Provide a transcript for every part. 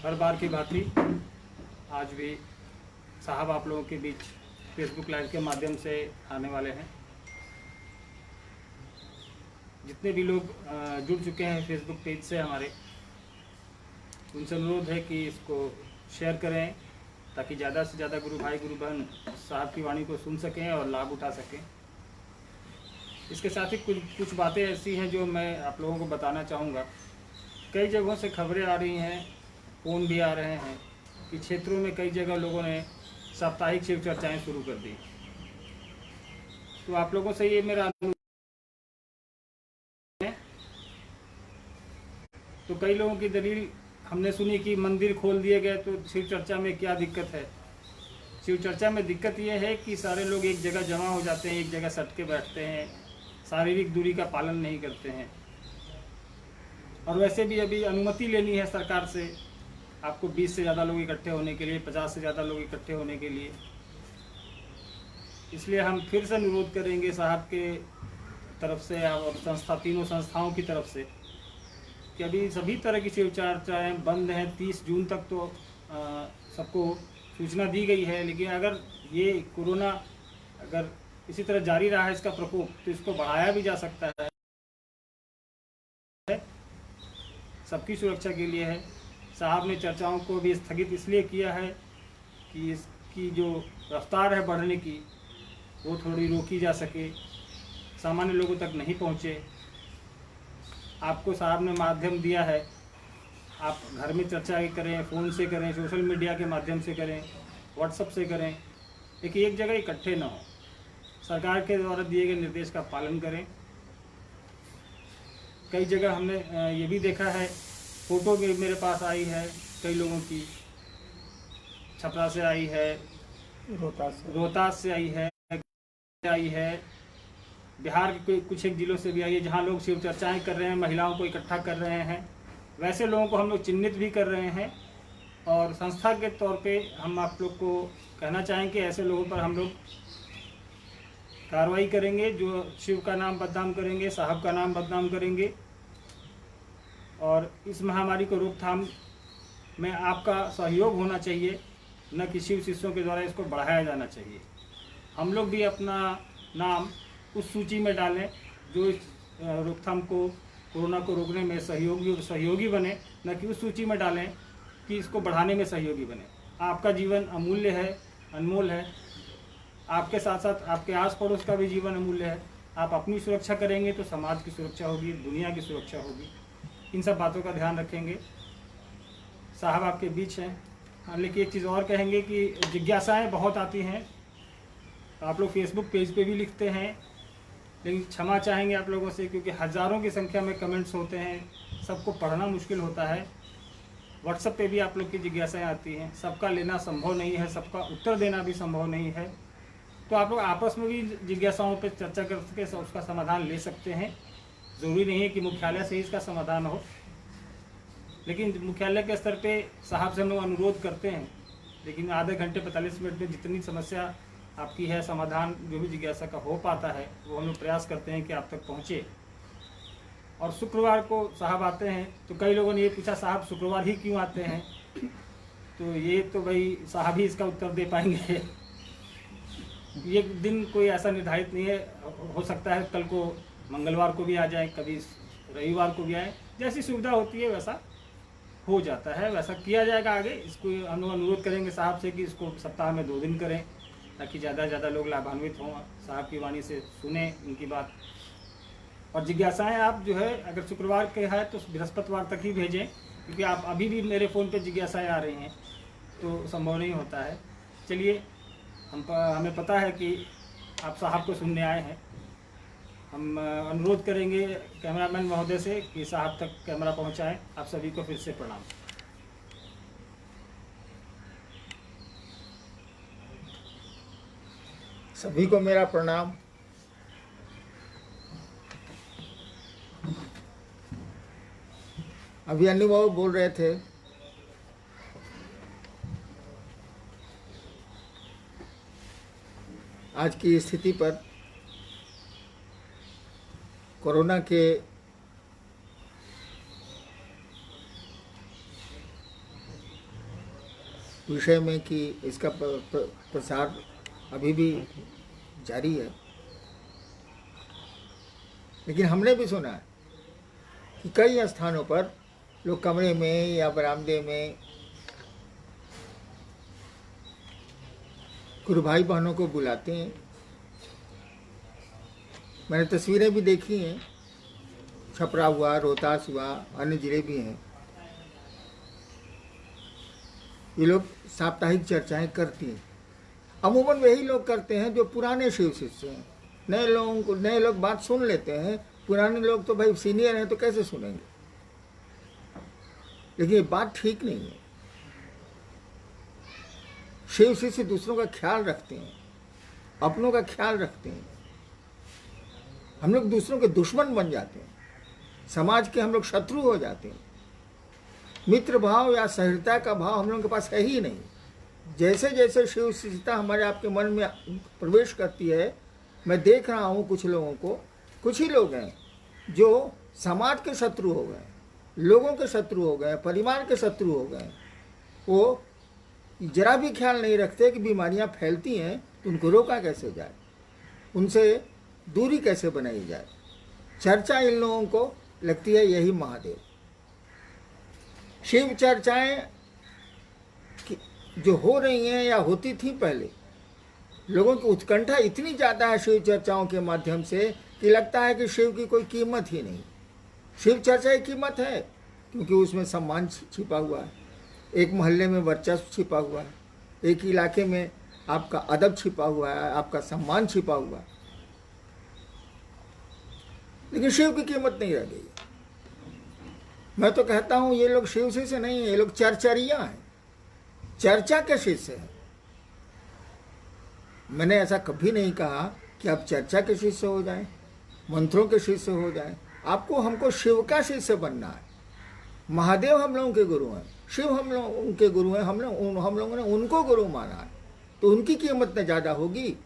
हर बार की भांति आज भी साहब आप लोगों के बीच फेसबुक लाइव के माध्यम से आने वाले हैं। जितने भी लोग जुड़ चुके हैं फेसबुक पेज से हमारे, उनसे अनुरोध है कि इसको शेयर करें ताकि ज़्यादा से ज़्यादा गुरु भाई गुरु बहन साहब की वाणी को सुन सकें और लाभ उठा सकें। इसके साथ ही कुछ बातें ऐसी हैं जो मैं आप लोगों को बताना चाहूँगा। कई जगहों से खबरें आ रही हैं, फ़ोन भी आ रहे हैं कि क्षेत्रों में कई जगह लोगों ने साप्ताहिक शिव चर्चाएँ शुरू कर दी। तो आप लोगों से ये मेरा अनुरोध है। तो कई लोगों की दलील हमने सुनी कि मंदिर खोल दिए गए तो शिव चर्चा में क्या दिक्कत है। शिव चर्चा में दिक्कत यह है कि सारे लोग एक जगह जमा हो जाते हैं, एक जगह सट के बैठते हैं, शारीरिक दूरी का पालन नहीं करते हैं। और वैसे भी अभी अनुमति लेनी है सरकार से आपको 20 से ज़्यादा लोग इकट्ठे होने के लिए, 50 से ज़्यादा लोग इकट्ठे होने के लिए। इसलिए हम फिर से अनुरोध करेंगे साहब के तरफ से और तीनों संस्थाओं की तरफ से कि अभी सभी तरह की शिव चर्चाएँ बंद हैं। 30 जून तक तो सबको सूचना दी गई है, लेकिन अगर ये कोरोना अगर इसी तरह जारी रहा है इसका प्रकोप, तो इसको बढ़ाया भी जा सकता है। सबकी सुरक्षा के लिए है। साहब ने चर्चाओं को भी स्थगित इसलिए किया है कि इसकी जो रफ्तार है बढ़ने की वो थोड़ी रोकी जा सके, सामान्य लोगों तक नहीं पहुँचे। आपको साहब ने माध्यम दिया है, आप घर में चर्चा करें, फ़ोन से करें, सोशल मीडिया के माध्यम से करें, व्हाट्सएप से करें, लेकिन एक जगह इकट्ठे ना हो। सरकार के द्वारा दिए गए निर्देश का पालन करें। कई जगह हमने ये भी देखा है, फ़ोटो भी मेरे पास आई है कई लोगों की, छपरा से आई है, रोहतास से आई है, बिहार के कुछ एक ज़िलों से भी आई है, जहाँ लोग शिव चर्चाएँ कर रहे हैं, महिलाओं को इकट्ठा कर रहे हैं। वैसे लोगों को हम लोग चिन्हित भी कर रहे हैं और संस्था के तौर पे हम आप लोग को कहना चाहें कि ऐसे लोगों पर हम लोग कार्रवाई करेंगे जो शिव का नाम बदनाम करेंगे, साहब का नाम बदनाम करेंगे। और इस महामारी को रोकथाम में आपका सहयोग होना चाहिए, न कि शिव शिष्यों के द्वारा इसको बढ़ाया जाना चाहिए। हम लोग भी अपना नाम उस सूची में डालें जो इस रोकथाम को, कोरोना को रोकने में सहयोगी बने, न कि उस सूची में डालें कि इसको बढ़ाने में सहयोगी बने। आपका जीवन अमूल्य है, अनमोल है। आपके साथ साथ आपके आस पड़ोस का भी जीवन अमूल्य है। आप अपनी सुरक्षा करेंगे तो समाज की सुरक्षा होगी, दुनिया की सुरक्षा होगी। इन सब बातों का ध्यान रखेंगे। साहब आपके बीच हैं। हाँ, लेकिन एक चीज़ और कहेंगे कि जिज्ञासाएँ बहुत आती हैं। आप लोग फेसबुक पेज पे भी लिखते हैं, लेकिन क्षमा चाहेंगे आप लोगों से, क्योंकि हज़ारों की संख्या में कमेंट्स होते हैं, सबको पढ़ना मुश्किल होता है। व्हाट्सएप पे भी आप लोग की जिज्ञासाएँ आती हैं, सबका लेना संभव नहीं है, सबका उत्तर देना भी संभव नहीं है। तो आप लोग आपस में भी जिज्ञासाओं पे चर्चा करके उसका समाधान ले सकते हैं। ज़रूरी नहीं है कि मुख्यालय से ही इसका समाधान हो, लेकिन मुख्यालय के स्तर पे साहब से हम लोग अनुरोध करते हैं, लेकिन आधे घंटे 45 मिनट में जितनी समस्या आपकी है, समाधान जो भी जिज्ञासा का हो पाता है वो हम लोग प्रयास करते हैं कि आप तक पहुँचे। और शुक्रवार को साहब आते हैं, तो कई लोगों ने ये पूछा साहब शुक्रवार ही क्यों आते हैं, तो ये तो भाई साहब ही इसका उत्तर दे पाएंगे। ये दिन कोई ऐसा निर्धारित नहीं है, हो सकता है कल को मंगलवार को भी आ जाए, कभी रविवार को भी आए, जैसी सुविधा होती है वैसा हो जाता है, वैसा किया जाएगा आगे। इसको हम लोग अनुरोध करेंगे साहब से कि इसको सप्ताह में 2 दिन करें ताकि ज़्यादा से ज़्यादा लोग लाभान्वित हों, साहब की वाणी से सुने उनकी बात। और जिज्ञासाएँ आप जो है अगर शुक्रवार के है तो बृहस्पतिवार तक ही भेजें, क्योंकि आप अभी भी मेरे फ़ोन पे जिज्ञासाएँ आ रही हैं तो संभव नहीं होता है। चलिए, हमें पता है कि आप साहब को सुनने आए हैं। हम अनुरोध करेंगे कैमरामैन महोदय से कि साहब तक कैमरा पहुंचाएं। आप सभी को फिर से प्रणाम। सभी को मेरा प्रणाम। अभी अनुभव बोल रहे थे, आज की स्थिति पर, कोरोना के विषय में कि इसका प्रसार अभी भी जारी है, लेकिन हमने भी सुना है कि कई स्थानों पर लोग कमरे में या बरामदे में गुरु भाई बहनों को बुलाते हैं। मैंने तस्वीरें भी देखी हैं, छपरा हुआ, रोहतास हुआ, अन्य जिले भी हैं। ये लोग साप्ताहिक चर्चाएं करती हैं। अमूमन वही लोग करते हैं जो पुराने शिव शिष्य हैं। नए लोग बात सुन लेते हैं, पुराने लोग तो भाई सीनियर हैं तो कैसे सुनेंगे। लेकिन ये बात ठीक नहीं है। शिव शिष्य दूसरों का ख्याल रखते हैं, अपनों का ख्याल रखते हैं। हम लोग दूसरों के दुश्मन बन जाते हैं, समाज के हम लोग शत्रु हो जाते हैं। मित्र भाव या सहृदयता का भाव हम लोगों के पास है ही नहीं। जैसे जैसे शिव शिष्यता हमारे आपके मन में प्रवेश करती है, मैं देख रहा हूँ कुछ लोगों को, कुछ ही लोग हैं जो समाज के शत्रु हो गए, लोगों के शत्रु हो गए, परिवार के शत्रु हो गए। वो जरा भी ख्याल नहीं रखते कि बीमारियां फैलती हैं तो उनको रोका कैसे जाए, उनसे दूरी कैसे बनाई जाए। चर्चा इन लोगों को लगती है यही महादेव। शिव चर्चाएं जो हो रही हैं या होती थी पहले, लोगों की उत्कंठा इतनी ज़्यादा है शिव चर्चाओं के माध्यम से कि लगता है कि शिव की कोई कीमत ही नहीं। शिव चर्चा की कीमत है क्योंकि उसमें सम्मान छिपा हुआ है, एक मोहल्ले में वर्चस्व छिपा हुआ है, एक इलाके में आपका अदब छिपा हुआ है, आपका सम्मान छिपा हुआ है। लेकिन शिव की कीमत नहीं रह गई। मैं तो कहता हूं ये लोग शिव शिष्य नहीं है, ये लोग चर्चरिया हैं, चर्चा के शिष्य हैं। मैंने ऐसा कभी नहीं कहा कि आप चर्चा के शिष्य हो जाएं, मंत्रों के शिष्य हो जाएं। आपको हमको शिव का शिष्य बनना है। महादेव हम लोगों के गुरु हैं, शिव हम लोगों के गुरु हैं। हम लोगों ने उनको गुरु माना है तो उनकी कीमत न ज़्यादा होगी।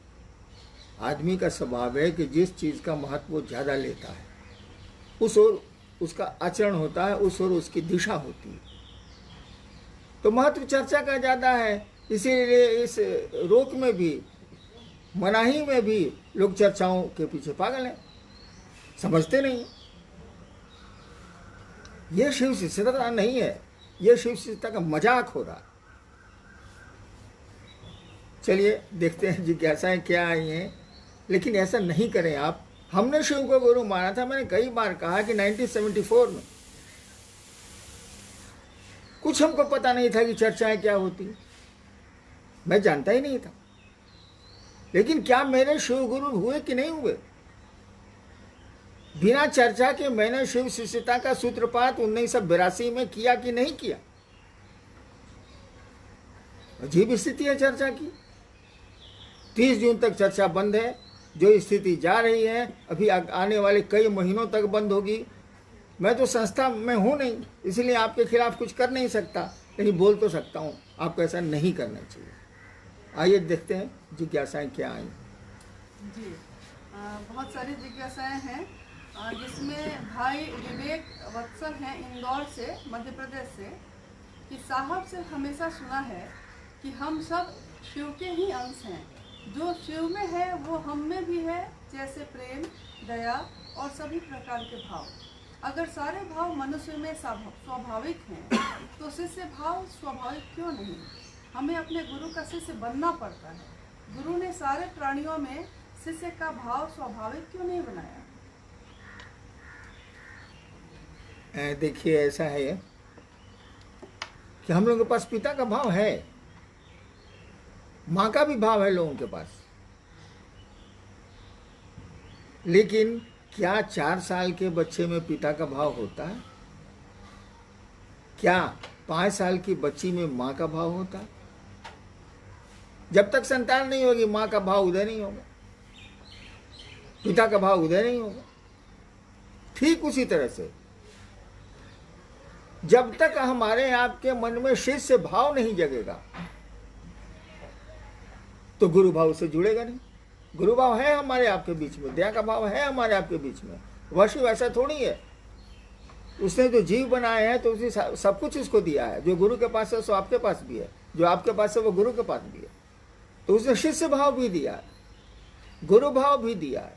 आदमी का स्वभाव है कि जिस चीज़ का महत्व वो ज़्यादा लेता है उस ओर उसका आचरण होता है, उस ओर उसकी दिशा होती है। तो महत्व चर्चा का ज़्यादा है, इसीलिए इस रोक में भी, मनाही में भी लोग चर्चाओं के पीछे पागल हैं, समझते नहीं। यह शिव शिष्यता नहीं है, यह शिव शिष्यता का मजाक हो रहा। चलिए देखते हैं जिज्ञासाएं क्या आई हैं, लेकिन ऐसा नहीं करें आप। हमने शिव को गुरु माना था। मैंने कई बार कहा कि 1974 में कुछ हमको पता नहीं था कि चर्चाएं क्या होती, मैं जानता ही नहीं था। लेकिन क्या मेरे शिव गुरु हुए कि नहीं हुए? बिना चर्चा के मैंने शिव शिष्यता का सूत्रपात 1982 में किया कि नहीं किया? अजीब स्थिति है चर्चा की। 30 जून तक चर्चा बंद है। जो स्थिति जा रही है अभी आने वाले कई महीनों तक बंद होगी। मैं तो संस्था में हूँ नहीं, इसलिए आपके खिलाफ कुछ कर नहीं सकता, लेकिन बोल तो सकता हूँ आपको ऐसा नहीं करना चाहिए। आइए देखते हैं जिज्ञासाएं क्या आई। जी बहुत सारी जिज्ञासाएं हैं, जिसमें भाई विवेक वत्सल हैं इंदौर से, मध्य प्रदेश से, कि साहब से हमेशा सुना है कि हम सब शिव के ही अंश हैं। जो शिव में है वो हम में भी है, जैसे प्रेम, दया और सभी प्रकार के भाव। अगर सारे भाव मनुष्य में स्वाभाविक हैं तो शिष्य भाव स्वाभाविक क्यों नहीं? हमें अपने गुरु का शिष्य बनना पड़ता है। गुरु ने सारे प्राणियों में शिष्य का भाव स्वाभाविक क्यों नहीं बनाया? देखिए ऐसा है कि हम लोगों के पास पिता का भाव है, माँ का भी भाव है लोगों के पास। लेकिन क्या 4 साल के बच्चे में पिता का भाव होता है? क्या 5 साल की बच्ची में माँ का भाव होता है? जब तक संतान नहीं होगी माँ का भाव उदय नहीं होगा, पिता का भाव उदय नहीं होगा। ठीक उसी तरह से जब तक हमारे आपके मन में शिष्य भाव नहीं जगेगा तो गुरु भाव से जुड़ेगा नहीं। गुरु भाव है हमारे आपके बीच में, दया का भाव है हमारे आपके बीच में। वह शिव ऐसा थोड़ी है, उसने जो जीव बनाए हैं तो उसने सब कुछ उसको दिया है। जो गुरु के पास है सो आपके पास भी है, जो आपके पास है वो गुरु के पास भी है। तो उसने शिष्य भाव भी दिया है, गुरु भाव भी दिया है,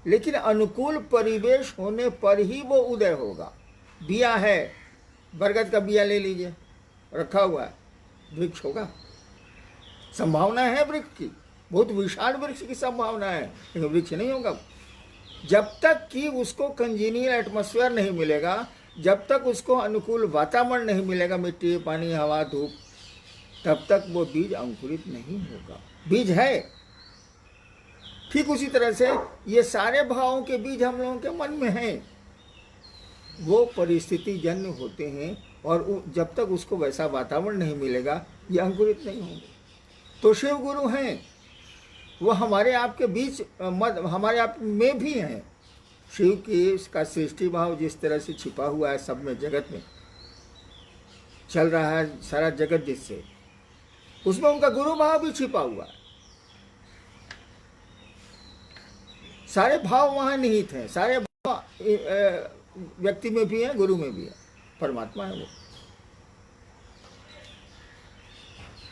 लेकिन अनुकूल परिवेश होने पर ही वो उदय होगा। बिया है, बरगद का बिया ले लीजिए, रखा हुआ है, वृक्ष होगा, संभावना है वृक्ष की, बहुत विशाल वृक्ष की संभावना है, लेकिन वृक्ष नहीं होगा जब तक कि उसको कंजीनियल एटमॉस्फेयर नहीं मिलेगा, जब तक उसको अनुकूल वातावरण नहीं मिलेगा, मिट्टी, पानी, हवा, धूप, तब तक वो बीज अंकुरित नहीं होगा। बीज है। ठीक उसी तरह से ये सारे भावों के बीज हम लोगों के मन में हैं, वो परिस्थिति जन्य होते हैं, और जब तक उसको वैसा वातावरण नहीं मिलेगा ये अंकुरित नहीं होंगे। तो शिव गुरु हैं, वो हमारे आपके बीच हमारे आप में भी हैं। शिव की इसका सृष्टि भाव जिस तरह से छिपा हुआ है सब में, जगत में चल रहा है सारा जगत जिससे, उसमें उनका गुरु भाव भी छिपा हुआ है। सारे भाव वहां निहित हैं, सारे भाव व्यक्ति में भी है, गुरु में भी है, परमात्मा है वो।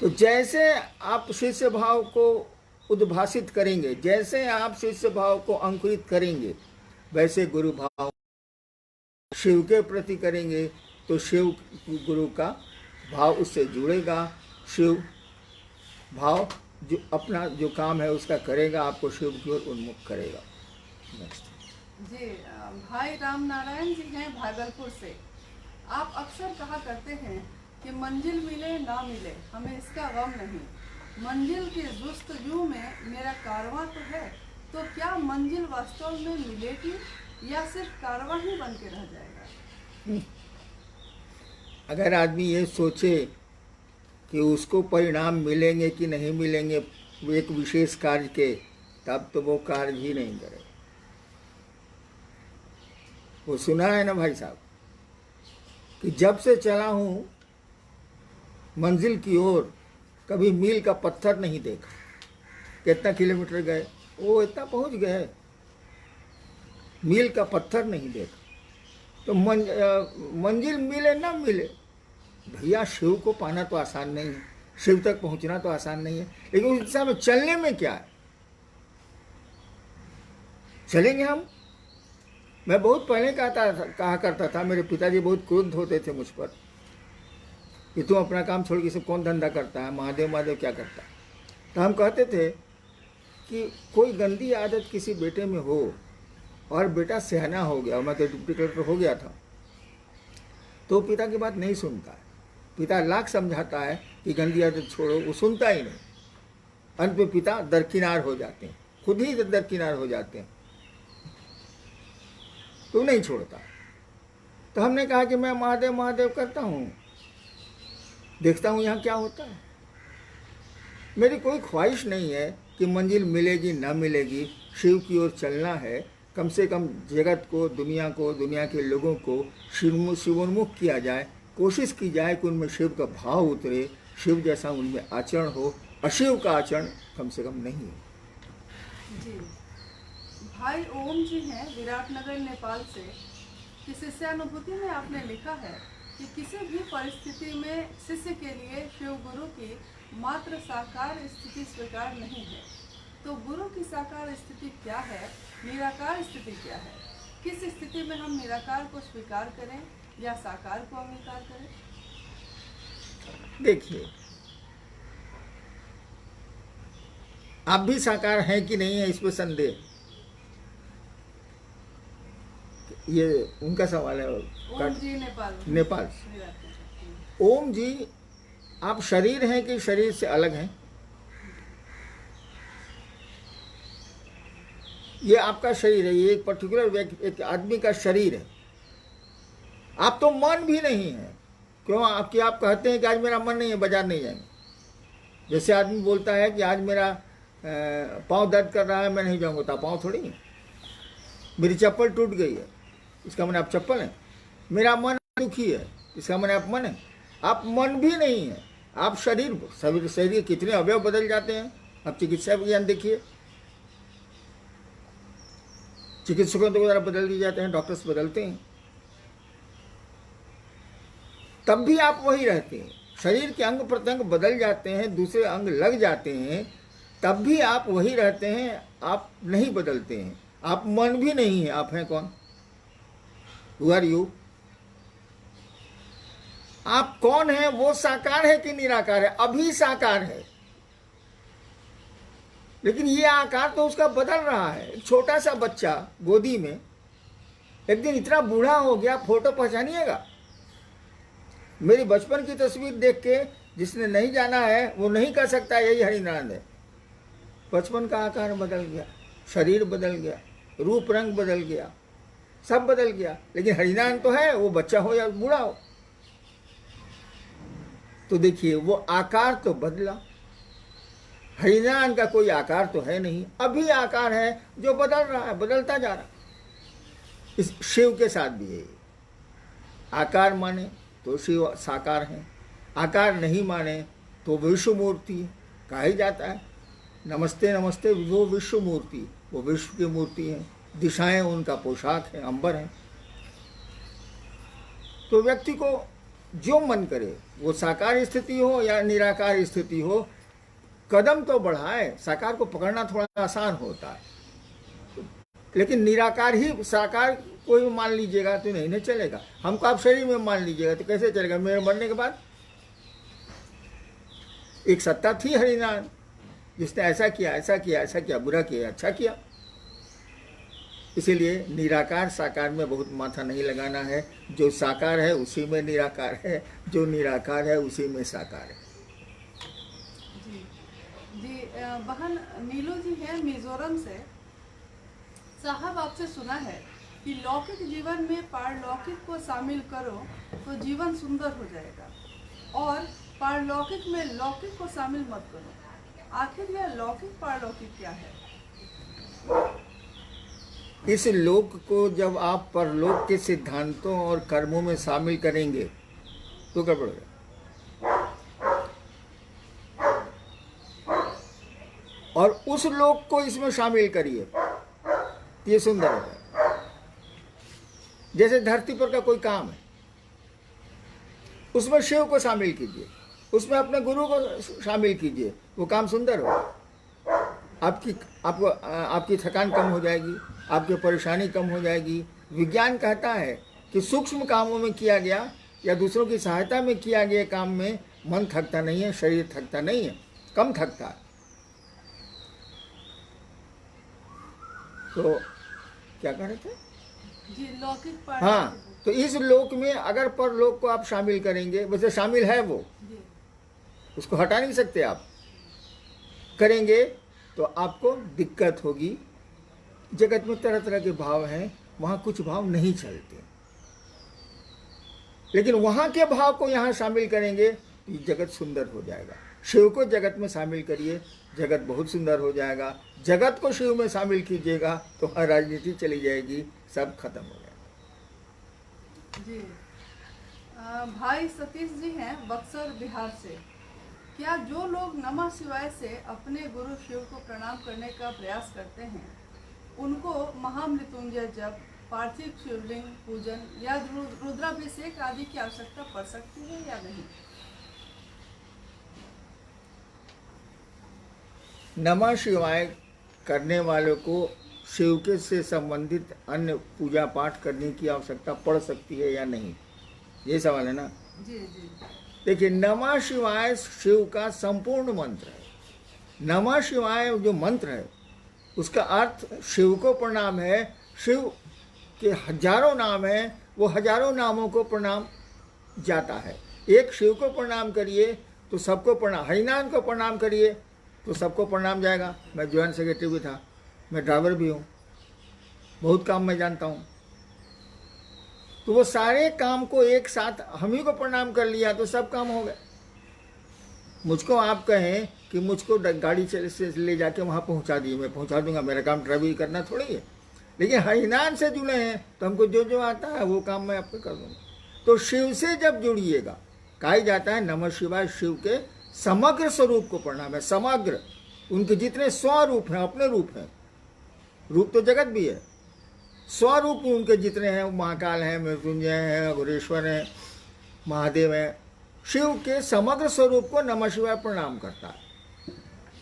तो जैसे आप शिष्य भाव को उद्भासित करेंगे, जैसे आप शिष्य भाव को अंकुरित करेंगे, वैसे गुरु भाव शिव के प्रति करेंगे तो शिव गुरु का भाव उससे जुड़ेगा। शिव भाव जो अपना जो काम है उसका करेगा, आपको शिव की ओर उन्मुख करेगा। जी, भाई राम नारायण जी हैं भागलपुर से। आप अक्सर कहा करते हैं कि मंजिल मिले ना मिले हमें इसका गम नहीं, मंजिल की जुस्तजू में मेरा कारवां तो है, तो क्या मंजिल वास्तव में मिलेगी या सिर्फ कारवां ही बन के रह जाएगा? अगर आदमी ये सोचे कि उसको परिणाम मिलेंगे कि नहीं मिलेंगे एक विशेष कार्य के, तब तो वो कार्य ही नहीं करे। वो सुना है ना भाई साहब कि जब से चला हूँ मंजिल की ओर, कभी मील का पत्थर नहीं देखा। कितना किलोमीटर गए, वो इतना पहुंच गए, मील का पत्थर नहीं देखा। तो मंजिल मिले ना मिले, भैया शिव को पाना तो आसान नहीं है, शिव तक पहुंचना तो आसान नहीं है, लेकिन उस दिशा में चलने में क्या है? चलेंगे हम। मैं बहुत पहले कहा करता था, मेरे पिताजी बहुत क्रुद्ध होते थे मुझ पर कि तुम अपना काम छोड़ के सब कौन धंधा करता है, महादेव महादेव क्या करता है। तो हम कहते थे कि कोई गंदी आदत किसी बेटे में हो और बेटा सयाना हो गया, और मैं तो डिप्टी कलेक्टर हो गया था, तो पिता की बात नहीं सुनता है। पिता लाख समझाता है कि गंदी आदत छोड़ो, वो सुनता ही नहीं। अंत में पिता दरकिनार हो जाते हैं, खुद ही दरकिनार हो जाते हैं, तो नहीं छोड़ता। तो हमने कहा कि मैं महादेव महादेव करता हूँ, देखता हूँ यहाँ क्या होता है। मेरी कोई ख्वाहिश नहीं है कि मंजिल मिलेगी ना मिलेगी, शिव की ओर चलना है। कम से कम जगत को, दुनिया के लोगों को शिवोन्मुख किया जाए, कोशिश की जाए कि उनमें शिव का भाव उतरे, शिव जैसा उनमें आचरण हो, अशिव का आचरण कम से कम नहीं है। जी, भाई ओम जी हैं विराटनगर नेपाल से। कि शिष्यानुभूति में आपने लिखा है कि किसी भी परिस्थिति में शिष्य के लिए शिव गुरु की मात्र साकार स्थिति स्वीकार नहीं है। तो गुरु की साकार स्थिति क्या है, निराकार स्थिति क्या है? किस स्थिति में हम निराकार को स्वीकार करें या साकार को अंगीकार करें? देखिए, आप भी साकार हैं कि नहीं है इसमें संदेह, ये उनका सवाल है। ओम जी नेपाल से। ओम जी, आप शरीर हैं कि शरीर से अलग हैं? ये आपका शरीर है, ये एक पर्टिकुलर व्यक्ति, एक आदमी का शरीर है। आप तो मन भी नहीं है। क्यों? आपकी आप कहते हैं कि आज मेरा मन नहीं है, बाजार नहीं जाएंगे। जैसे आदमी बोलता है कि आज मेरा पाँव दर्द कर रहा है, मैं नहीं जाऊंगा, तो पाँव थोड़ी है। मेरी चप्पल टूट गई है, इसका मन आप चप्पल है। मेरा मन दुखी है, इसका मन आप मन है। आप मन भी नहीं है, आप शरीर। शरीर कितने अवयव बदल जाते हैं, आप चिकित्सा विज्ञान देखिए, चिकित्सकों द्वारा बदल दिए जाते हैं, डॉक्टर्स बदलते हैं, तब भी आप वही रहते हैं। शरीर के अंग प्रत्यंग बदल जाते हैं, दूसरे अंग लग जाते हैं, तब भी आप वही रहते हैं, आप नहीं बदलते हैं। आप मन भी नहीं है, आप हैं कौन? Who are you? आप कौन है? वो साकार है कि निराकार है? अभी साकार है, लेकिन ये आकार तो उसका बदल रहा है। एक छोटा सा बच्चा गोदी में एक दिन इतना बूढ़ा हो गया, फोटो पहचानिएगा। मेरी बचपन की तस्वीर देख के जिसने नहीं जाना है वो नहीं कह सकता यही हरिनारायण है। बचपन का आकार बदल गया, शरीर बदल गया, रूप रंग बदल गया, सब बदल गया, लेकिन हरिनारायण तो है, वो बच्चा हो या बूढ़ा हो। तो देखिए वो आकार तो बदला, हरिनारायण का कोई आकार तो है नहीं, अभी आकार है जो बदल रहा है, बदलता जा रहा है। इस शिव के साथ भी है, आकार माने तो शिव साकार है, आकार नहीं माने तो विश्व मूर्ति है। कहा ही जाता है नमस्ते नमस्ते वो विश्व मूर्ति, वो विश्व की मूर्ति है, दिशाएं उनका पोशाक है, अंबर है। तो व्यक्ति को जो मन करे, वो साकार स्थिति हो या निराकार स्थिति हो, कदम तो बढ़ाए। साकार को पकड़ना थोड़ा आसान होता है, लेकिन निराकार ही साकार कोई भी मान लीजिएगा तो नहीं चलेगा। हमको आप शरीर में मान लीजिएगा तो कैसे चलेगा? मेरे मरने के बाद एक सत्ता थी हरिनारायण, जिसने ऐसा किया, ऐसा किया, ऐसा किया, बुरा किया, अच्छा किया। इसीलिए निराकार साकार में बहुत माथा नहीं लगाना है। जो साकार है उसी में निराकार है, जो निराकार है उसी में साकार है। जी बहन नीलू जी हैं मिजोरम से। साहब आपसे सुना है कि लौकिक जीवन में पारलौकिक को शामिल करो तो जीवन सुंदर हो जाएगा, और पारलौकिक में लौकिक को शामिल मत करो। आखिर यह लौकिक पारलौकिक क्या है? इस लोक को जब आप परलोक के सिद्धांतों और कर्मों में शामिल करेंगे तो क्या पड़ेगा? और उस लोक को इसमें शामिल करिए, ये सुंदर है। जैसे धरती पर का कोई काम है, उसमें शिव को शामिल कीजिए, उसमें अपने गुरु को शामिल कीजिए, वो काम सुंदर हो। आपकी थकान कम हो जाएगी, आपकी परेशानी कम हो जाएगी। विज्ञान कहता है कि सूक्ष्म कामों में किया गया या दूसरों की सहायता में किया गया काम में मन थकता नहीं है, शरीर थकता नहीं है, कम थकता है। तो क्या कह रहे थे? जी लौकिक पारलौकिक। हाँ, तो इस लोक में अगर परलोक को आप शामिल करेंगे, वैसे शामिल है वो, उसको हटा नहीं सकते आप, करेंगे तो आपको दिक्कत होगी। जगत में तरह तरह के भाव हैं, वहाँ कुछ भाव नहीं चलते, लेकिन वहाँ के भाव को यहाँ शामिल करेंगे तो ये जगत सुंदर हो जाएगा। शिव को जगत में शामिल करिए, जगत बहुत सुंदर हो जाएगा। जगत को शिव में शामिल कीजिएगा तो हर राजनीति चली जाएगी, सब खत्म हो जाएगा। जी भाई सतीश जी हैं बक्सर बिहार से। क्या जो लोग नमः शिवाय से अपने गुरु शिव को प्रणाम करने का प्रयास करते हैं, उनको महामृत्युंजय जप, पार्थिव शिवलिंग पूजन या रुद्राभिषेक आदि की आवश्यकता पड़ सकती है या नहीं? नमः शिवाय करने वालों को शिव के से संबंधित अन्य पूजा पाठ करने की आवश्यकता पड़ सकती है या नहीं, ये सवाल है ना? जी जी। देखिए, नमः शिवाय शिव का संपूर्ण मंत्र है। नमः शिवाय जो मंत्र है उसका अर्थ शिव को प्रणाम है। शिव के हजारों नाम हैं, वो हजारों नामों को प्रणाम जाता है। एक शिव को प्रणाम करिए तो सबको प्रणाम, हरिनारायण को प्रणाम करिए तो सबको प्रणाम जाएगा। मैं ज्वाइंट सेक्रेटरी भी था, मैं ड्राइवर भी हूँ, बहुत काम मैं जानता हूँ। तो वो सारे काम को एक साथ हम ही को प्रणाम कर लिया तो सब काम हो गए। मुझको आप कहें कि मुझको गाड़ी से ले जाके वहाँ पहुँचा दिए, मैं पहुँचा दूंगा, मेरा काम ड्राइविंग करना थोड़ी है। लेकिन हरिनारायण से जुड़े हैं तो हमको जो जो आता है वो काम मैं आपको कर दूंगा। तो शिव से जब जुड़िएगा, कहा जाता है नमः शिवाय शिव के समग्र स्वरूप को प्रणाम है। समग्र, उनके जितने स्वरूप हैं, अपने रूप हैं, रूप तो जगत भी है, स्वरूप उनके जितने हैं, महाकाल हैं, मृत्युंजय हैं, अघोरेश्वर हैं, महादेव हैं, शिव के समग्र स्वरूप को नमः शिवाय प्रणाम करता है,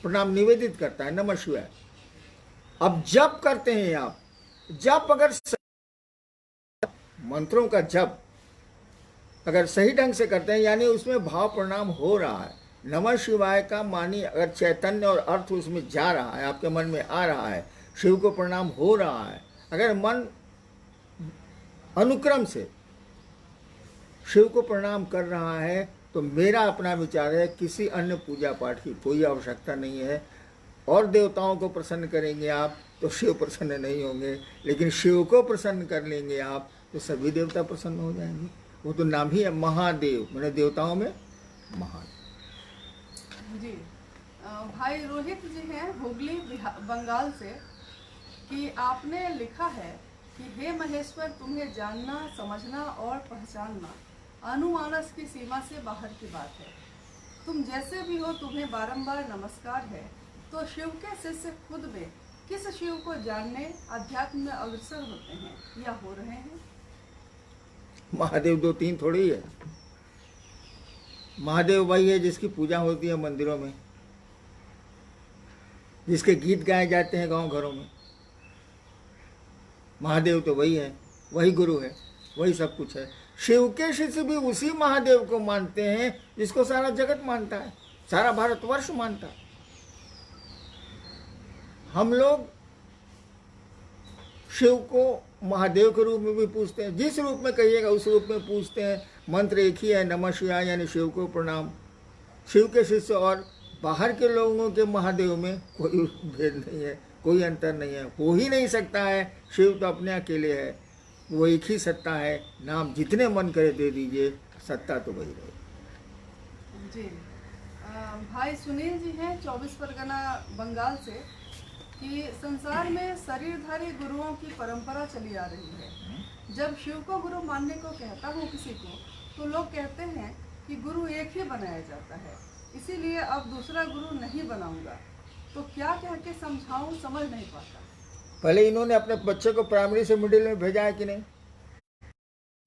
प्रणाम निवेदित करता है, नमः शिवाय। अब जप करते हैं आप, जप अगर मंत्रों का जप अगर सही ढंग से करते हैं, यानी उसमें भाव प्रणाम हो रहा है, नमः शिवाय का मानी अगर चैतन्य और अर्थ उसमें जा रहा है, आपके मन में आ रहा है, शिव को प्रणाम हो रहा है, अगर मन अनुक्रम से शिव को प्रणाम कर रहा है, तो मेरा अपना विचार है किसी अन्य पूजा पाठ की कोई आवश्यकता नहीं है। और देवताओं को प्रसन्न करेंगे आप तो शिव प्रसन्न नहीं होंगे, लेकिन शिव को प्रसन्न कर लेंगे आप तो सभी देवता प्रसन्न हो जाएंगे। वो तो नाम ही है महादेव, मैंने देवताओं में महादेव। जी भाई रोहित जी हैं हुगली बंगाल से कि आपने लिखा है कि हे महेश्वर, तुम्हें जानना, समझना और पहचानना अनुमानस की सीमा से बाहर की बात है। तुम जैसे भी हो, तुम्हें बारंबार नमस्कार है। तो शिव के शिष्य खुद में किस शिव को जानने अध्यात्म में अग्रसर होते हैं या हो रहे हैं? महादेव दो तीन थोड़ी ही है। महादेव वही है जिसकी पूजा होती है मंदिरों में, जिसके गीत गाए जाते हैं गांव घरों में। महादेव तो वही है, वही गुरु है, वही सब कुछ है। शिव के शिष्य भी उसी महादेव को मानते हैं जिसको सारा जगत मानता है, सारा भारतवर्ष मानता है। हम लोग शिव को महादेव के रूप में भी पूछते हैं, जिस रूप में कहिएगा उस रूप में पूछते हैं। मंत्र एक ही है, नमः शिवाय, यानी शिव को प्रणाम। शिव के शिष्य और बाहर के लोगों के महादेव में कोई भेद नहीं है, कोई अंतर नहीं है, हो ही नहीं सकता है। शिव तो अपने अकेले है, वो एक ही सत्ता है। नाम जितने मन करे दे दीजिए, सत्ता तो वही रहे। जी भाई सुनील जी हैं 24 परगना बंगाल से कि संसार में शरीरधारी गुरुओं की परंपरा चली आ रही है। जब शिव को गुरु मानने को कहता हूँ किसी को, तो लोग कहते हैं कि गुरु एक ही बनाया जाता है, इसीलिए अब दूसरा गुरु नहीं बनाऊंगा। तो क्या कह के समझाऊं, समझ नहीं पाता। पहले इन्होंने अपने बच्चे को प्राइमरी से मिडिल में भेजा है कि नहीं?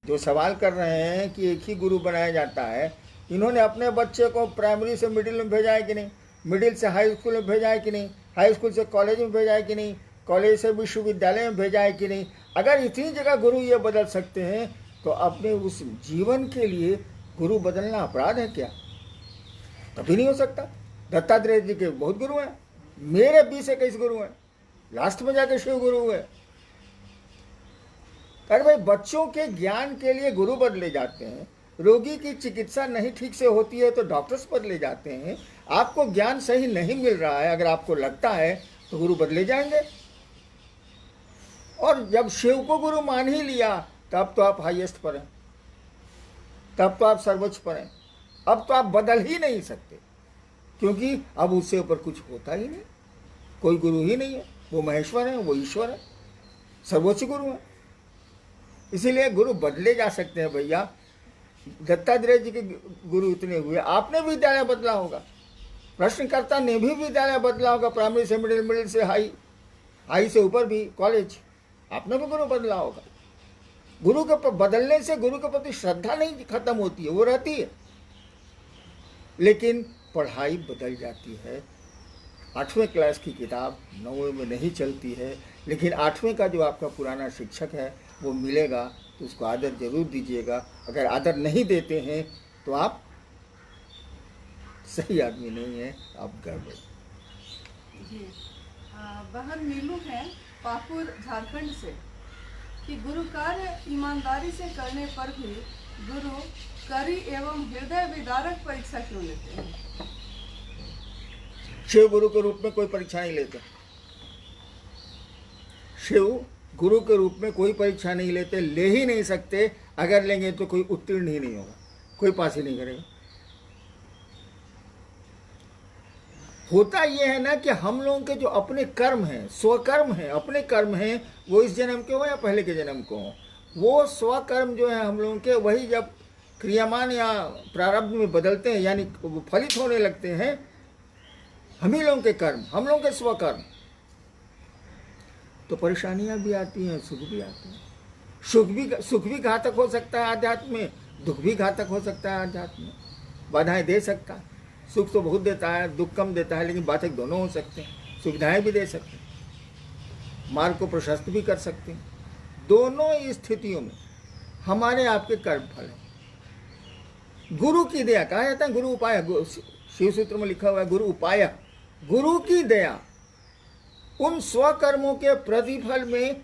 जो सवाल कर रहे हैं कि एक ही गुरु बनाया जाता है, इन्होंने अपने बच्चे को प्राइमरी से मिडिल में भेजा है कि नहीं? मिडिल से हाई स्कूल में भेजा है कि नहीं? हाई स्कूल से कॉलेज में भेजा है कि नहीं? कॉलेज से विश्वविद्यालय में भेजा है कि नहीं? अगर इतनी जगह गुरु ये बदल सकते हैं, तो अपने उस जीवन के लिए गुरु बदलना अपराध है क्या? कभी नहीं हो सकता। दत्तात्रेय जी के बहुत गुरु हैं, मेरे 20-21 गुरु हैं, लास्ट में जाके शिव गुरु हुए। अरे भाई, बच्चों के ज्ञान के लिए गुरु बदले जाते हैं, रोगी की चिकित्सा नहीं ठीक से होती है तो डॉक्टर्स बदले जाते हैं। आपको ज्ञान सही नहीं मिल रहा है, अगर आपको लगता है तो गुरु बदले जाएंगे। और जब शिव को गुरु मान ही लिया, तब तो आप हाईएस्ट पर हैं, तब तो आप सर्वोच्च पर हैं। अब तो आप बदल ही नहीं सकते, क्योंकि अब उससे ऊपर कुछ होता ही नहीं, कोई गुरु ही नहीं है। वो महेश्वर है, वो ईश्वर है, सर्वोच्च गुरु है। इसीलिए गुरु बदले जा सकते हैं भैया। दत्तात्रेय जी के गुरु इतने हुए, आपने भी विद्यालय बदला होगा, प्रश्नकर्ता ने भी विद्यालय बदला होगा, प्राइमरी से मिडिल, मिडिल से हाई, हाई से ऊपर भी कॉलेज, आपने भी गुरु बदला होगा। गुरु के बदलने से गुरु के प्रति श्रद्धा नहीं खत्म होती है, वो रहती है, लेकिन पढ़ाई बदल जाती है। 8वें क्लास की किताब 9वें में नहीं चलती है, लेकिन 8वें का जो आपका पुराना शिक्षक है वो मिलेगा, तो उसको आदर जरूर दीजिएगा। अगर आदर नहीं देते हैं तो आप सही आदमी नहीं है, आप गड़बड़। जी बहन नीलू हैं पाकुर झारखंड से कि गुरु कार्य ईमानदारी से करने पर भी गुरु कड़ी एवं हृदय विदारक परीक्षा क्यों लेते हैं? शिव गुरु के रूप में कोई परीक्षा नहीं लेते। शिव गुरु के रूप में कोई परीक्षा नहीं लेते, ले ही नहीं सकते। अगर लेंगे तो कोई उत्तीर्ण ही नहीं होगा, कोई पास ही नहीं करेगा। होता यह है ना कि हम लोगों के जो अपने कर्म हैं, स्वकर्म हैं, अपने कर्म हैं, वो इस जन्म के हो या पहले के जन्म को हो, वो स्वकर्म जो है हम लोगों के, वही जब क्रियामान या प्रारब्ध में बदलते हैं, यानी फलित होने लगते हैं, हम ही लोगों के कर्म, हम लोगों के स्वकर्म, तो परेशानियां भी आती हैं, सुख भी आते हैं। सुख भी घातक हो सकता है आध्यात्म में, दुख भी घातक हो सकता है आध्यात्म में। बाधाएं दे सकता है, सुख तो बहुत देता है, दुख कम देता है, लेकिन बाधक दोनों हो सकते हैं। सुविधाएं भी दे सकते हैं, मार्ग को प्रशस्त भी कर सकते हैं। दोनों स्थितियों में हमारे आपके कर्म फल है। गुरु की दया कहा जाता है, गुरु उपाय, शिव सूत्र में लिखा हुआ है गुरु उपाय। गुरु की दया उन स्वकर्मों के प्रतिफल में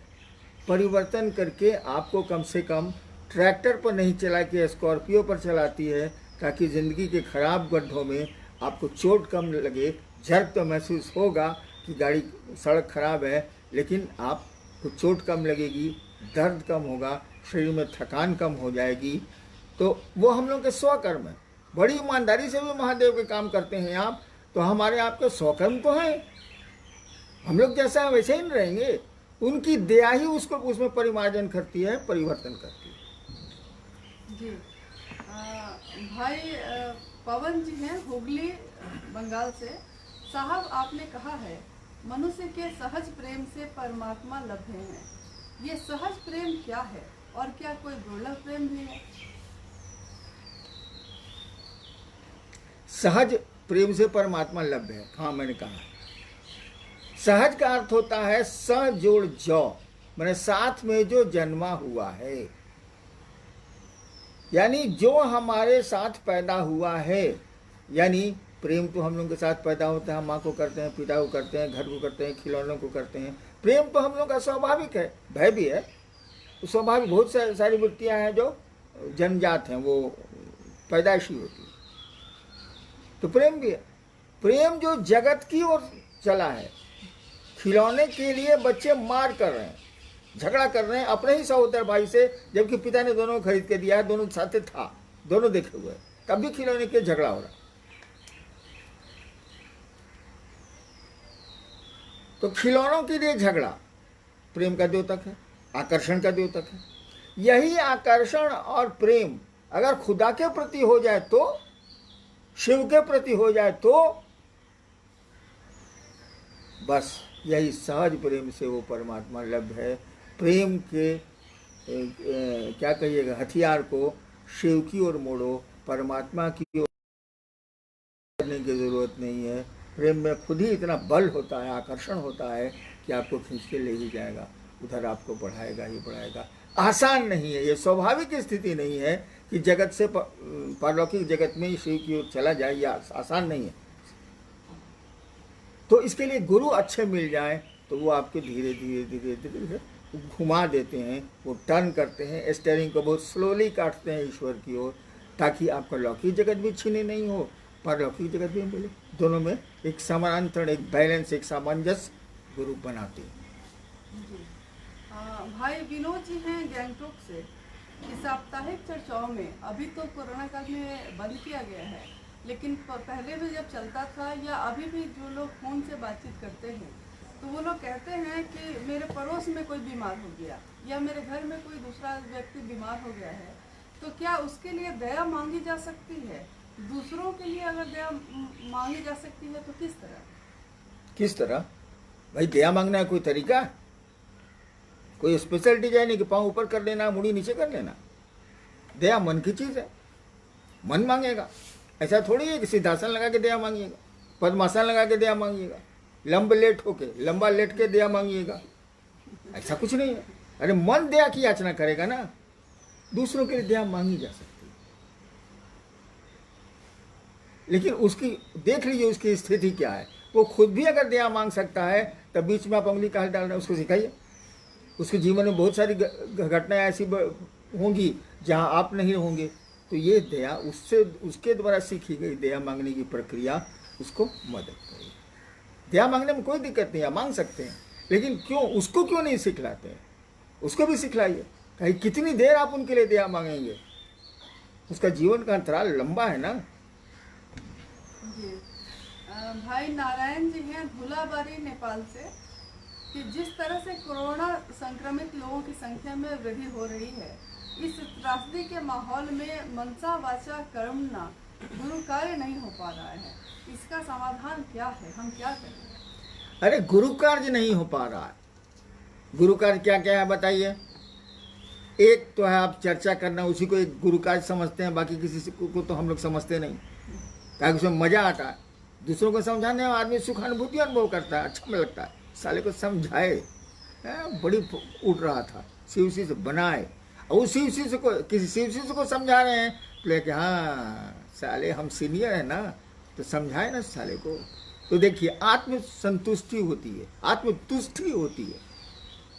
परिवर्तन करके आपको कम से कम ट्रैक्टर पर नहीं चला के स्कॉर्पियो पर चलाती है, ताकि ज़िंदगी के खराब गड्ढों में आपको चोट कम लगे। झर्क तो महसूस होगा कि गाड़ी सड़क खराब है, लेकिन आपको चोट कम लगेगी, दर्द कम होगा, शरीर में थकान कम हो जाएगी। तो वो हम लोग के स्वकर्म है। बड़ी ईमानदारी से भी महादेव के काम करते हैं आप, तो हमारे आपके स्वकर्म तो हैं। हम लोग जैसा वैसे ही रहेंगे। उनकी दया ही उसको उसमें परिमार्जन करती है, परिवर्तन करती है। जी भाई पवन जी हैं हुगली बंगाल से। साहब, आपने कहा है मनुष्य के सहज प्रेम से परमात्मा लभ्य है। ये सहज प्रेम क्या है और क्या कोई दुर्लभ प्रेम भी है? सहज प्रेम से परमात्मा लभ्य है, हाँ मैंने कहा। सहज का अर्थ होता है स जोड़ जौ, मैंने साथ में जो जन्मा हुआ है, यानी जो हमारे साथ पैदा हुआ है। यानी प्रेम तो हम लोग के साथ पैदा होता है, हम माँ को करते हैं, पिता को करते हैं, घर को करते हैं, खिलौनों को करते हैं। प्रेम तो हम लोग का स्वाभाविक है, भय भी है स्वाभाविक। बहुत सारी वृत्तियां हैं जो जन्मजात हैं, वो पैदाइशी होती है। तो प्रेम भी है। प्रेम जो जगत की ओर चला है, खिलौने के लिए बच्चे मार कर रहे हैं, झगड़ा कर रहे हैं अपने ही सहोदर भाई से, जबकि पिता ने दोनों को खरीद के दिया है, दोनों साथ था, दोनों देखे हुए, तब भी खिलौने के झगड़ा हो रहा। तो खिलौनों के लिए झगड़ा प्रेम का द्योतक है, आकर्षण का द्योतक है। यही आकर्षण और प्रेम अगर खुदा के प्रति हो जाए, तो शिव के प्रति हो जाए, तो बस यही सहज प्रेम से वो परमात्मा लभ्य है। प्रेम के क्या कहिएगा, हथियार को शिव की ओर मोड़ो, परमात्मा की ओर करने की जरूरत नहीं है। प्रेम में खुद ही इतना बल होता है, आकर्षण होता है कि आपको खींच के ले ही जाएगा, उधर आपको बढ़ाएगा ही बढ़ाएगा। आसान नहीं है, ये स्वाभाविक स्थिति नहीं है कि जगत से पारलौकिक जगत में शिव की ओर चला जाए, या आसान नहीं है। तो इसके लिए गुरु अच्छे मिल जाए तो वो आपके धीरे धीरे धीरे धीरे घुमा देते हैं, वो टर्न करते हैं, स्टीयरिंग को बहुत स्लोली काटते हैं ईश्वर की ओर, ताकि आपका लौकिक जगत भी छीने नहीं हो, पारलौकिक जगत भी मिले। दोनों में एक समानांतर, एक बैलेंस, एक सामंजस्य गुरु बनाते हैं। भाई विनोद जी हैं गैंगटॉक से। इस साप्ताहिक चर्चाओं में अभी तो कोरोना काल में बंद किया गया है, लेकिन पहले भी जब चलता था या अभी भी जो लोग फ़ोन से बातचीत करते हैं, तो वो लोग कहते हैं कि मेरे पड़ोस में कोई बीमार हो गया या मेरे घर में कोई दूसरा व्यक्ति बीमार हो गया है, तो क्या उसके लिए दया मांगी जा सकती है? दूसरों के लिए अगर दया मांगी जा सकती है तो किस तरह? किस तरह? भाई दया मांगना है कोई तरीका, कोई स्पेशल डिजाइन है कि पाँव ऊपर कर लेना, मुड़ी नीचे कर लेना। दया मन की चीज़ है, मन मांगेगा। ऐसा थोड़ी है कि सिद्धासन लगा के दया मांगिएगा, पद्मासन लगा के दया मांगिएगा, लंबा लेट के दया मांगिएगा, ऐसा कुछ नहीं है। अरे मन दया की याचना करेगा ना। दूसरों के लिए दया मांगी जा सकती है, लेकिन उसकी देख लीजिए उसकी स्थिति क्या है। वो खुद भी अगर दया मांग सकता है, तब बीच में आप उंगली कहाँ डाल रहे हैं, उसको सिखाइए। उसके जीवन में बहुत सारी घटनाएं ऐसी होंगी जहां आप नहीं होंगे, तो ये दया उसके द्वारा सीखी गई दया मांगने की प्रक्रिया उसको मदद करेगी। दया मांगने में कोई दिक्कत नहीं है, मांग सकते हैं, लेकिन उसको क्यों नहीं सिखलाते हैं? उसको भी सिखलाइए। कहीं कितनी देर आप उनके लिए दया मांगेंगे? उसका जीवन का अंतराल लंबा है ना। जी भाई नारायण जी हैं धुलाबारी नेपाल से, कि जिस तरह से कोरोना संक्रमित लोगों की संख्या में वृद्धि हो रही है, इस त्रासदी के माहौल में मनसा वाचा कर्मणा गुरु कार्य नहीं हो पा रहा है, इसका समाधान क्या है? हम क्या करें? अरे गुरु कार्य नहीं हो पा रहा है। गुरु कार्य क्या क्या है बताइए। एक तो है आप चर्चा करना, उसी को एक गुरु काज समझते हैं, बाकी किसी को तो हम लोग समझते नहीं, ताकि उसमें मजा आता है। दूसरों को समझाने में आदमी सुखानुभूति अनुभव करता है, अच्छा में लगता है। साले को समझाए, बड़ी उठ रहा था, शिव से बनाए, और उस शिव से को किसी शिव से को समझा रहे हैं, तो लेके हाँ साले हम सीनियर है ना, तो समझाए ना साले को। तो देखिए आत्म संतुष्टि होती है, आत्मतुष्टि होती है,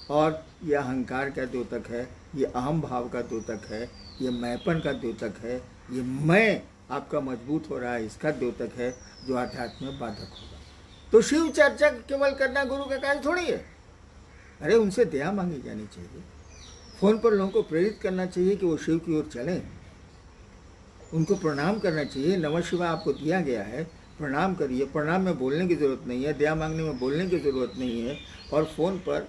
और यह अहंकार का द्योतक है, ये अहम भाव का द्योतक है, ये मैंपन का द्योतक है, ये मैं आपका मजबूत हो रहा है, इसका द्योतक है, जो आध्यात्म में बाधक होगा। तो शिव चर्चा केवल करना गुरु का कार्य थोड़ी है। अरे उनसे दया मांगी जानी चाहिए, फोन पर लोगों को प्रेरित करना चाहिए कि वो शिव की ओर चलें, उनको प्रणाम करना चाहिए। नमः शिवाय आपको दिया गया है, प्रणाम करिए। प्रणाम में बोलने की ज़रूरत नहीं है, दया मांगने में बोलने की ज़रूरत नहीं है। और फ़ोन पर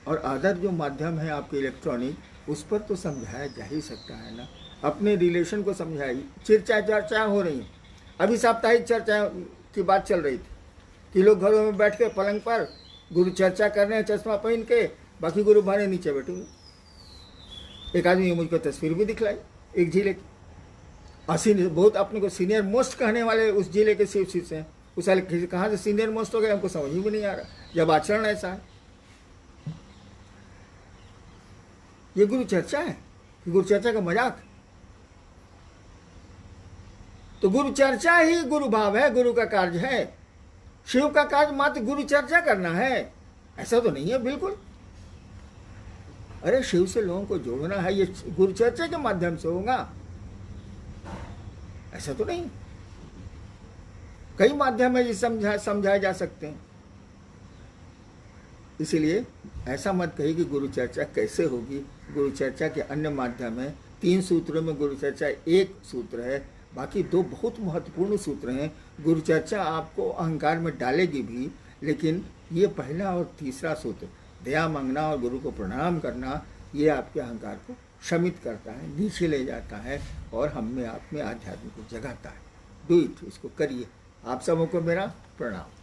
और अदर जो माध्यम है आपके इलेक्ट्रॉनिक, उस पर तो समझाया जा ही सकता है ना। अपने रिलेशन को समझाइए। चर्चा हो रही है, अभी साप्ताहिक चर्चा की बात चल रही थी कि लोग घरों में बैठ के पलंग पर गुरु चर्चा कर रहे हैं चश्मा पहन के, बाकी गुरु भारे नीचे बैठे हुए। एक आदमी मुझको तस्वीर भी दिखलाई एक जिले की, बहुत अपने को सीनियर मोस्ट कहने वाले उस जिले के शिव शिष्य हैं। उस साल कहाँ से सीनियर मोस्ट हो गए हमको समझ ही भी नहीं आ रहा, जब आचरण ऐसा है। ये गुरु चर्चा है कि गुरु चर्चा का मजाक? तो गुरु चर्चा ही गुरु भाव है, गुरु का कार्य है। शिव का कार्य मात्र गुरु चर्चा करना है, ऐसा तो नहीं है बिल्कुल। अरे शिव से लोगों को जोड़ना है, ये गुरु चर्चा के माध्यम से होगा, ऐसा तो नहीं। कई माध्यम है जिसे समझाए जा सकते हैं। इसीलिए ऐसा मत कहिए कि गुरु चर्चा कैसे होगी। गुरु चर्चा के अन्य माध्यम है। 3 सूत्रों में गुरु चर्चा एक सूत्र है, बाकी 2 बहुत महत्वपूर्ण सूत्र हैं। गुरु चर्चा आपको अहंकार में डालेगी भी, लेकिन ये पहला और तीसरा सूत्र, दया मांगना और गुरु को प्रणाम करना, ये आपके अहंकार को शमित करता है, नीचे ले जाता है, और हम में आप में आध्यात्म को जगाता है। डू इट, इसको करिए। आप सबों को मेरा प्रणाम।